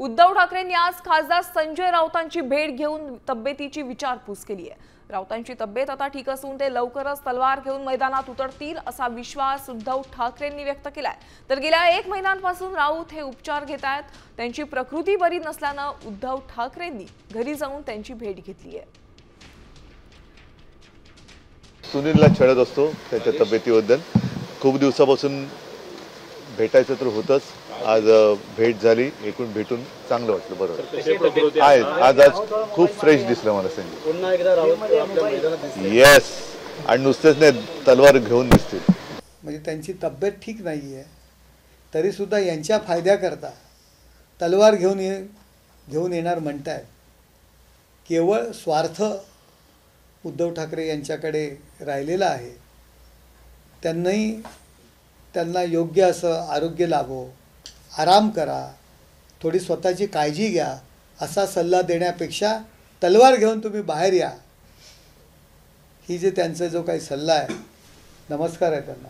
उद्धव ठाकरेंनी आज खासदार संजय राऊतांची भेट घेऊन तब्येतीची विचारपूस केली आहे। राऊतांची तब्येत आता ठीक असून ते लवकरच तलवार घेऊन मैदानात उतरतील असा विश्वास उद्धव ठाकरेंनी व्यक्त केलाय। तर गेल्या 1 महिन्यांपासून राऊत हे उपचार घेत आहेत। त्यांची प्रकृती बरी नसल्यानं उद्धव ठाकरेंनी घरी जाऊन त्यांची भेट घेतली आहे। सुनीलला छळत असतो त्याच्या तब्येतीबद्दल खूप दिवसापासून भेटायचं तर होतच। आज भेट झाली, एकूण भेटून चांगलं वाटलं। बरोबर आहे, आज खूप फ्रेश दिसलं मला संजय। पुन्हा एकदा राऊत आपल्या मैदानात दिसले। येस, आणि नुसतेच नाही, तलवार घेऊन दिसतील। म्हणजे त्यांची तब्येत ठीक नाही आहे तरी सुद्धा यांच्या फायद्याकरता तलवार घेऊन येणार म्हणतायत। केवळ स्वार्थ उद्धव ठाकरे यांच्याकडे राहिलेला आहे। त्यांना योग्य असं आरोग्य लाभो, आराम करा, थोडी स्वतःची काळजी घ्या असा सल्ला देण्यापेक्षा तलवार घेऊन तुम्ही बाहेर या, ही जे त्यांचा जो काही सल्ला आहे, नमस्कार आहे त्यांना।